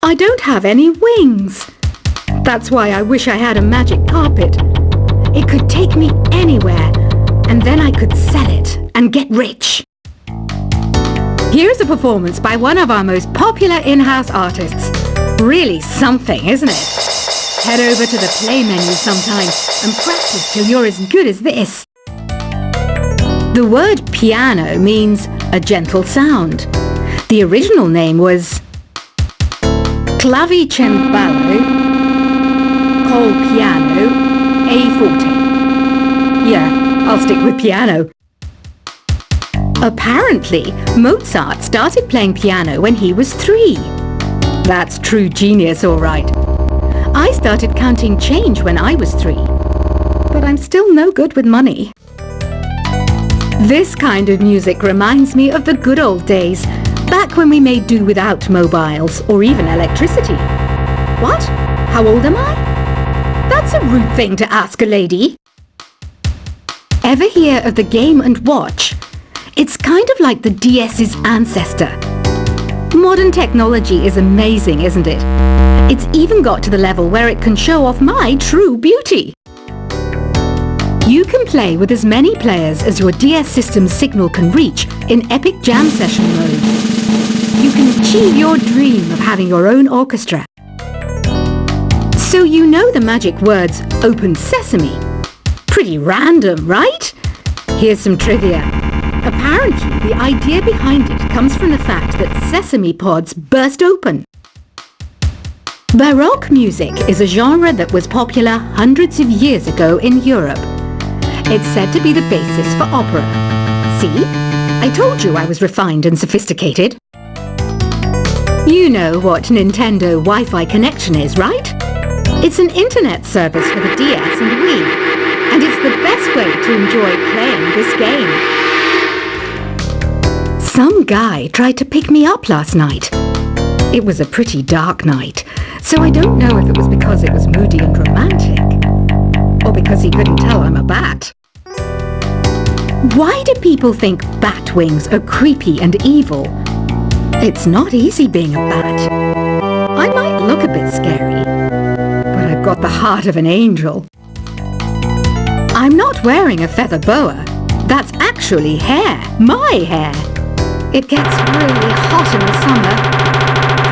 I don't have any wings. That's why I wish I had a magic carpet. It could take me anywhere, and then I could sell it and get rich. Here's a performance by one of our most popular in-house artists. Really something, isn't it? Head over to the play menu sometime and practice till you're as good as this. The word piano means a gentle sound. The original name was clavicembalo col piano a forte. Yeah, I'll stick with piano. Apparently, Mozart started playing piano when he was 3. That's true genius, all right. I started counting change when I was 3, but I'm still no good with money. This kind of music reminds me of the good old days, back when we made do without mobiles or even electricity. What? How old am I? That's a rude thing to ask a lady. Ever hear of the Game & Watch? It's kind of like the DS's ancestor. Modern technology is amazing, isn't it? It's even got to the level where it can show off my true beauty. You can play with as many players as your DS system's signal can reach in epic jam session mode. You can achieve your dream of having your own orchestra. So you know the magic words "Open Sesame." Pretty random, right? Here's some trivia. Apparently, the idea behind it comes from the fact that sesame pods burst open. Baroque music is a genre that was popular hundreds of years ago in Europe. It's said to be the basis for opera. See? I told you I was refined and sophisticated. You know what Nintendo Wi-Fi connection is, right? It's an internet service for the DS and Wii, and it's the best way to enjoy playing this game. Some guy tried to pick me up last night. It was a pretty dark night, so I don't know if it was because it was moody and romantic, or because he couldn't tell I'm a bat. Why do people think bat wings are creepy and evil? It's not easy being a bat. I might look a bit scary, but I've got the heart of an angel. I'm not wearing a feather boa. That's actually hair, my hair. It gets really hot in the summer.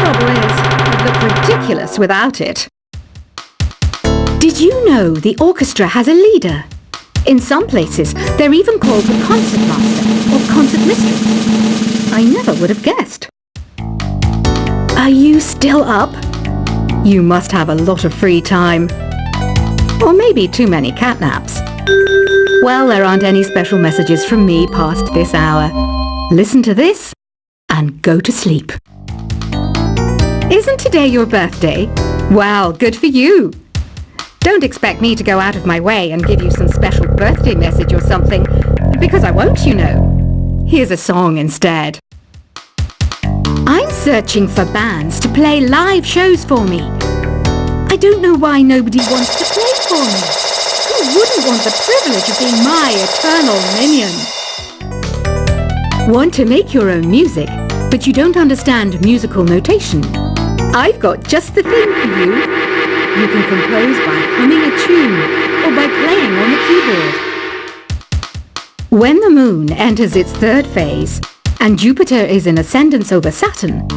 Trouble is, I'd look ridiculous without it. Did you know the orchestra has a leader? In some places, they're even called the concertmaster or concertmistress. I never would have guessed. Are you still up? You must have a lot of free time. Or maybe too many catnaps. Well, there aren't any special messages from me past this hour. Listen to this and go to sleep. Isn't today your birthday? Well, good for you. Don't expect me to go out of my way and give you some special birthday message or something, because I won't, you know. Here's a song instead. I'm searching for bands to play live shows for me. I don't know why nobody wants to play for me. Who wouldn't want the privilege of being my eternal minion? Want to make your own music, but you don't understand musical notation? I've got just the thing for you. You can compose by humming a tune or by playing on the keyboard. When the moon enters its 3rd phase and Jupiter is in ascendance over Saturn,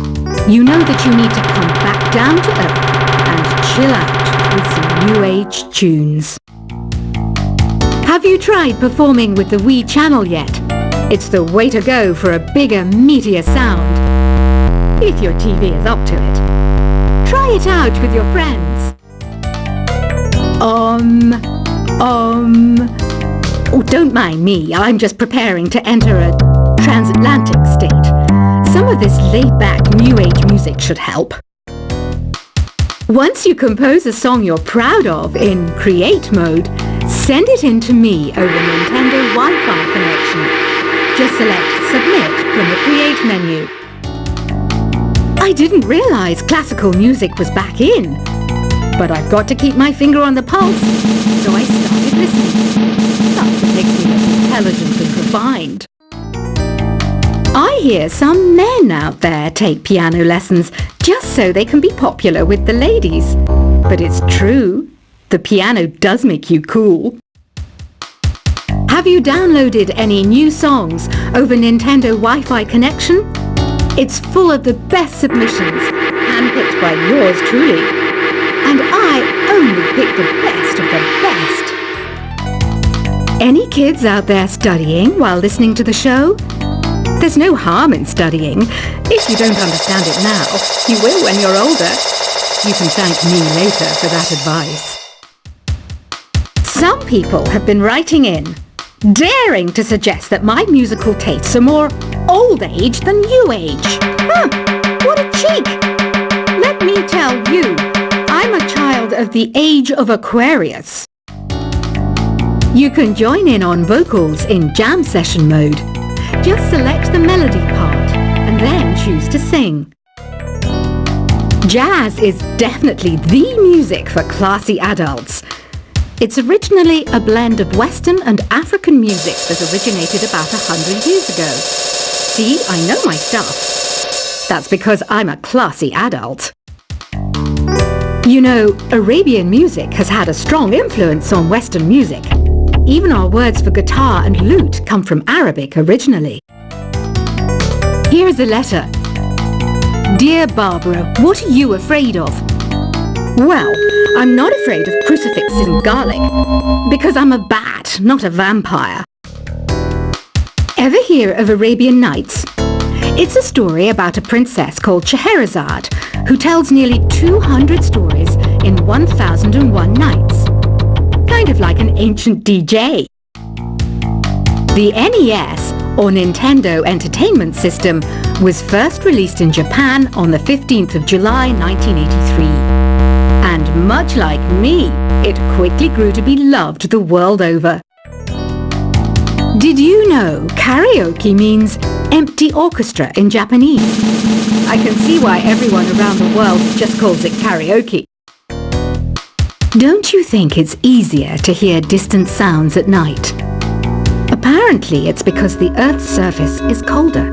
you know that you need to come back down to Earth and chill out with some New Age tunes. Have you tried performing with the Wii channel yet? It's the way to go for a bigger, meatier sound. If your TV is up to it. Try it out with your friends. Oh, don't mind me. I'm just preparing to enter a transatlantic state. Some of this laid-back New Age music should help. Once you compose a song you're proud of in Create mode, send it in to me over Nintendo Wi-Fi connection. Just select Submit from the Create menu. I didn't realize classical music was back in, but I've got to keep my finger on the pulse, so I started listening. Plus, it makes me look intelligent and refined. I hear some men out there take piano lessons just so they can be popular with the ladies. But it's true, the piano does make you cool. Have you downloaded any new songs over Nintendo Wi-Fi connection? It's full of the best submissions, handpicked by yours truly. And I only pick the best of the best. Any kids out there studying while listening to the show? There's no harm in studying. If you don't understand it now, you will when you're older. You can thank me later for that advice. Some people have been writing in, daring to suggest that my musical tastes are more old age than new age. Huh, what a cheek! Let me tell you, I'm a child of the age of Aquarius. You can join in on vocals in jam session mode. Just select the melody part and then choose to sing. Jazz is definitely the music for classy adults. It's originally a blend of Western and African music that originated about 100 years ago. See, I know my stuff. That's because I'm a classy adult. You know, Arabian music has had a strong influence on Western music. Even our words for guitar and lute come from Arabic originally. Here's a letter. Dear Barbara, what are you afraid of? Well, I'm not afraid of crucifixes and garlic, because I'm a bat, not a vampire. Ever hear of Arabian Nights? It's a story about a princess called Scheherazade, who tells nearly 200 stories in 1001 nights. Kind of like an ancient DJ. The NES, or Nintendo Entertainment System, was first released in Japan on the 15th of July 1983. And much like me, it quickly grew to be loved the world over. Did you know karaoke means empty orchestra in Japanese? I can see why everyone around the world just calls it karaoke. Don't you think it's easier to hear distant sounds at night? Apparently it's because the Earth's surface is colder.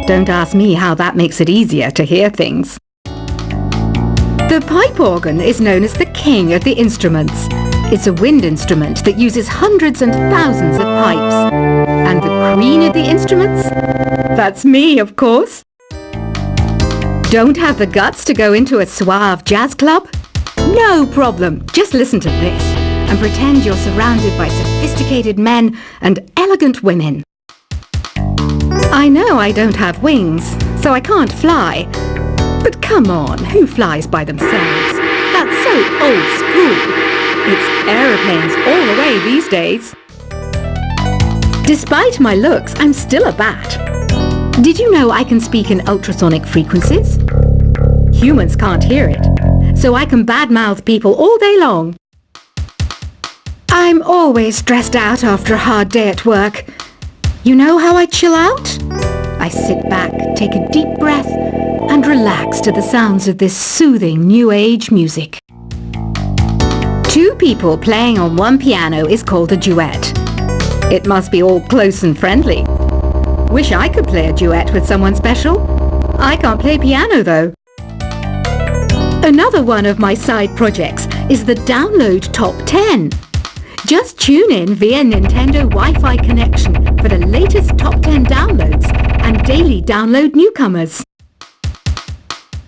Don't ask me how that makes it easier to hear things. The pipe organ is known as the king of the instruments. It's a wind instrument that uses hundreds and thousands of pipes. And the queen of the instruments? That's me, of course. Don't have the guts to go into a suave jazz club? No problem. Just listen to this and pretend you're surrounded by sophisticated men and elegant women. I know I don't have wings, so I can't fly. But come on, who flies by themselves? That's so old school. It's aeroplanes all the way these days. Despite my looks, I'm still a bat. Did you know I can speak in ultrasonic frequencies? Humans can't hear it, so I can badmouth people all day long. I'm always stressed out after a hard day at work. You know how I chill out? I sit back, take a deep breath, and relax to the sounds of this soothing new age music. Two people playing on one piano is called a duet. It must be all close and friendly. Wish I could play a duet with someone special. I can't play piano though. Another one of my side projects is the Download Top 10. Just tune in via Nintendo Wi-Fi connection for the latest Top 10 downloads and daily download newcomers.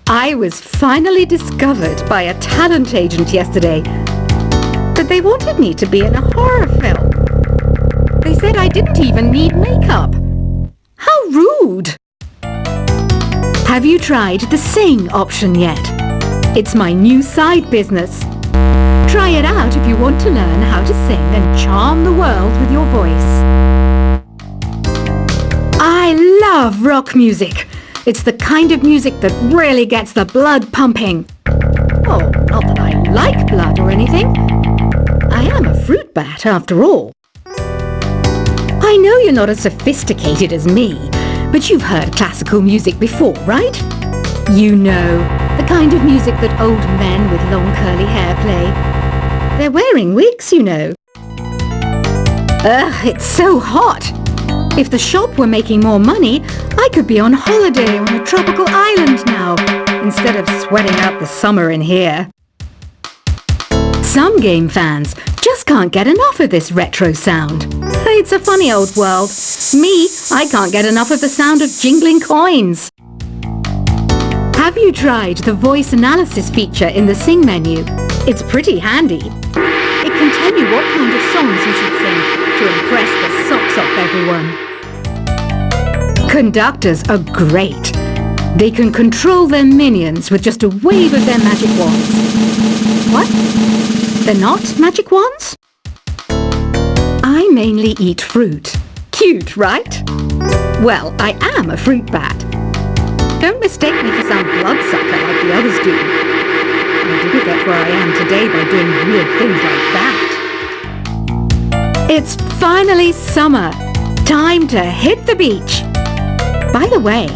I was finally discovered by a talent agent yesterday, but they wanted me to be in a horror film. They said I didn't even need makeup. How rude! Have you tried the Sing option yet? It's my new side business. Try it out if you want to learn how to sing and charm the world with your voice. I love rock music. It's the kind of music that really gets the blood pumping. Oh, not that I like blood or anything. I am a fruit bat after all. I know you're not as sophisticated as me, but you've heard classical music before, right? You know, the kind of music that old men with long curly hair play. They're wearing wigs, you know. Ugh, it's so hot. If the shop were making more money, I could be on holiday on a tropical island now, instead of sweating out the summer in here. Some game fans just can't get enough of this retro sound. It's a funny old world. Me, I can't get enough of the sound of jingling coins. Have you tried the voice analysis feature in the Sing menu? It's pretty handy. It can tell you what kind of songs you should sing to impress the socks off everyone. Conductors are great. They can control their minions with just a wave of their magic wands. What? They're not magic wands? I mainly eat fruit. Cute, right? Well, I am a fruit bat. Don't mistake me for some bloodsucker like the others do. I didn't get where I am today by doing weird things like that. It's finally summer. Time to hit the beach. By the way,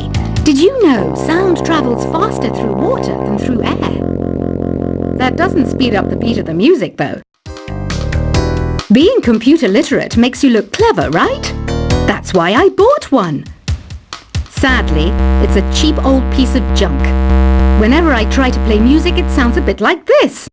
did you know sound travels faster through water than through air? That doesn't speed up the beat of the music, though. Being computer literate makes you look clever, right? That's why I bought one. Sadly, it's a cheap old piece of junk. Whenever I try to play music, it sounds a bit like this.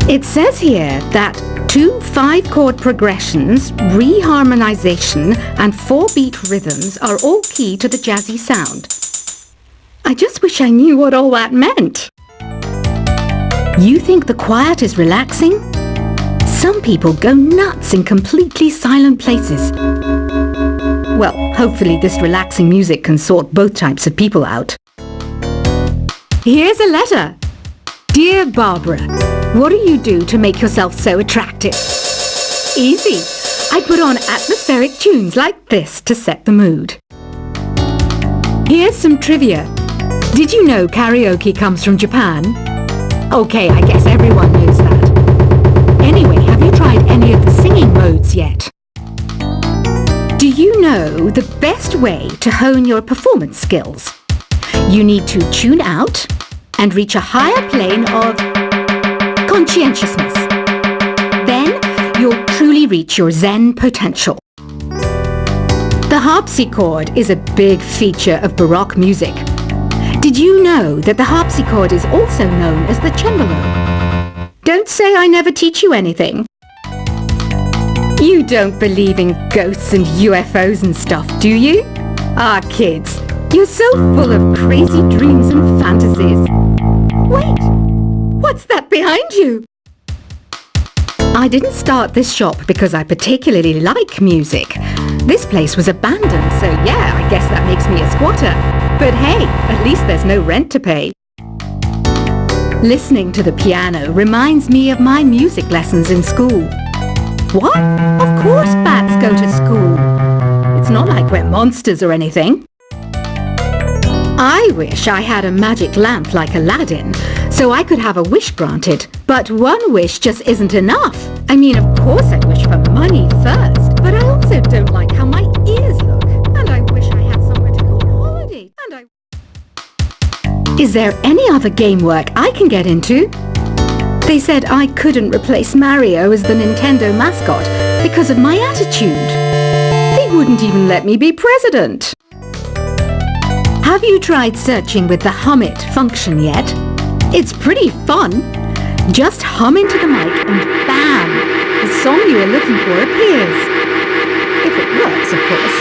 It says here that 2 5-chord progressions, reharmonization, and 4-beat rhythms are all key to the jazzy sound. I just wish I knew what all that meant. You think the quiet is relaxing? Some people go nuts in completely silent places. Well, hopefully this relaxing music can sort both types of people out. Here's a letter. Dear Barbara, what do you do to make yourself so attractive? Easy. I put on atmospheric tunes like this to set the mood. Here's some trivia. Did you know karaoke comes from Japan? Okay, I guess everyone knows that. Anyway, have you tried any of the singing modes yet? Do you know the best way to hone your performance skills? You need to tune out and reach a higher plane of conscientiousness. Then you'll truly reach your Zen potential. The harpsichord is a big feature of Baroque music. Did you know that the harpsichord is also known as the cembalo? Don't say I never teach you anything. You don't believe in ghosts and UFOs and stuff, do you? Ah, kids, you're so full of crazy dreams and fantasies. Wait, what's that behind you? I didn't start this shop because I particularly like music. This place was abandoned, so yeah, I guess that makes me a squatter. But hey, at least there's no rent to pay. Listening to the piano reminds me of my music lessons in school. What? Of course bats go to school. It's not like we're monsters or anything. I wish I had a magic lamp like Aladdin, so I could have a wish granted. But one wish just isn't enough. I mean, of course I'd wish for money first, but I also don't like how my ears look. And I wish I had somewhere to go on holiday. Is there any other game work I can get into? They said I couldn't replace Mario as the Nintendo mascot because of my attitude. They wouldn't even let me be president. Have you tried searching with the Hum It function yet? It's pretty fun. Just hum into the mic and bam! The song you are looking for appears. If it works, of course.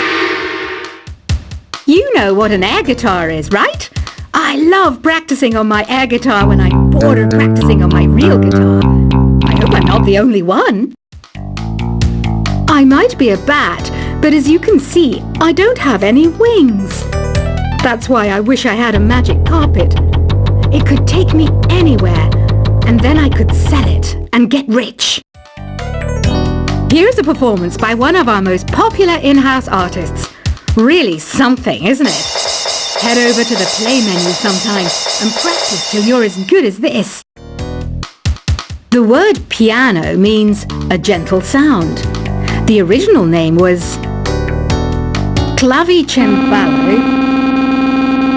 You know what an air guitar is, right? I love practicing on my air guitar when I'm bored of practicing on my real guitar. I hope I'm not the only one. I might be a bat, but as you can see, I don't have any wings. That's why I wish I had a magic carpet. It could take me anywhere, and then I could sell it and get rich. Here's a performance by one of our most popular in-house artists. Really something, isn't it? Head over to the play menu sometime and practice till you're as good as this. The word piano means a gentle sound. The original name was clavicembalo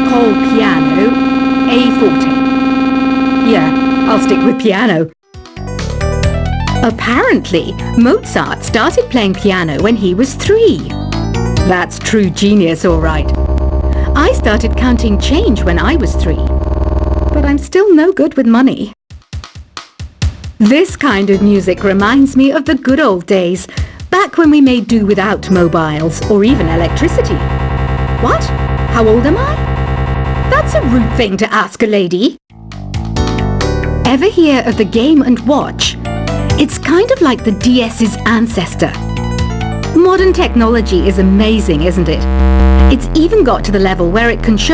col piano A forte. Yeah, I'll stick with piano. Apparently, Mozart started playing piano when he was 3. That's true genius, all right. I started counting change when I was 3, but I'm still no good with money. This kind of music reminds me of the good old days, back when we made do without mobiles or even electricity. What? How old am I? That's a rude thing to ask a lady. Ever hear of the Game & Watch? It's kind of like the DS's ancestor. Modern technology is amazing, isn't it? It's even got to the level where it can show